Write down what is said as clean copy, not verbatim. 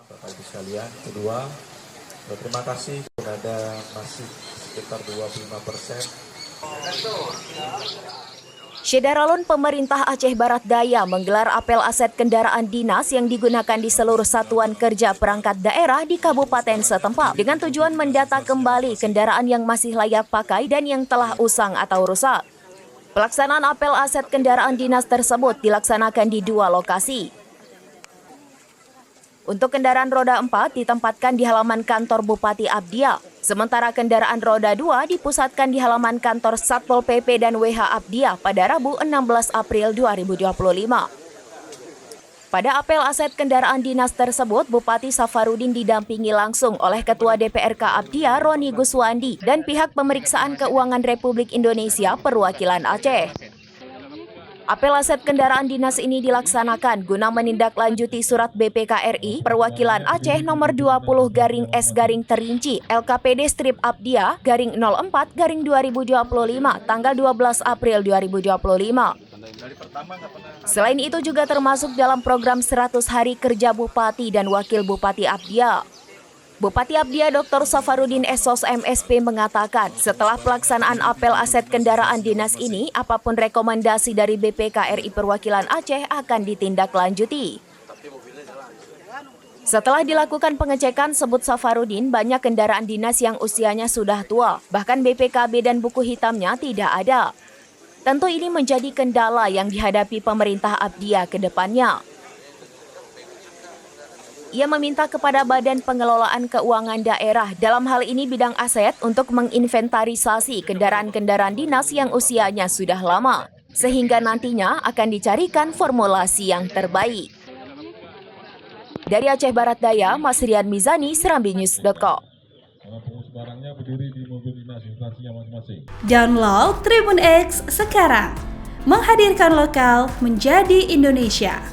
Bapak Ibu sekalian, kedua, terima kasih ada masih sekitar 25%. Syederalun pemerintah Aceh Barat Daya menggelar apel aset kendaraan dinas yang digunakan di seluruh satuan kerja perangkat daerah di kabupaten setempat dengan tujuan mendata kembali kendaraan yang masih layak pakai dan yang telah usang atau rusak. Pelaksanaan apel aset kendaraan dinas tersebut dilaksanakan di dua lokasi. Untuk kendaraan roda 4 ditempatkan di halaman kantor Bupati Abdiya, sementara kendaraan roda 2 dipusatkan di halaman kantor Satpol PP dan WH Abdiya pada Rabu 16 April 2025. Pada apel aset kendaraan dinas tersebut, Bupati Safarudin didampingi langsung oleh Ketua DPRK Abdiya Roni Guswandi dan pihak pemeriksaan keuangan Republik Indonesia perwakilan Aceh. Apel aset kendaraan dinas ini dilaksanakan guna menindaklanjuti surat BPKRI perwakilan Aceh nomor 20/S/Terinci LKPD Strip Abdiya /04/2025 tanggal 12 April 2025. Selain itu juga termasuk dalam program 100 hari kerja Bupati dan Wakil Bupati Abdiya. Bupati Abdiya Dr. Safarudin Esos MSP mengatakan setelah pelaksanaan apel aset kendaraan dinas ini, apapun rekomendasi dari BPKRI perwakilan Aceh akan ditindaklanjuti. Setelah dilakukan pengecekan, sebut Safarudin, banyak kendaraan dinas yang usianya sudah tua, bahkan BPKB dan buku hitamnya tidak ada. Tentu ini menjadi kendala yang dihadapi pemerintah Abdiya ke depannya. Ia meminta kepada Badan Pengelolaan Keuangan Daerah dalam hal ini bidang aset untuk menginventarisasi kendaraan-kendaraan dinas yang usianya sudah lama, sehingga nantinya akan dicarikan formulasi yang terbaik. Dari Aceh Barat Daya, Masrian Mizani, serambinews.com. Download Tribun X sekarang, menghadirkan lokal menjadi Indonesia.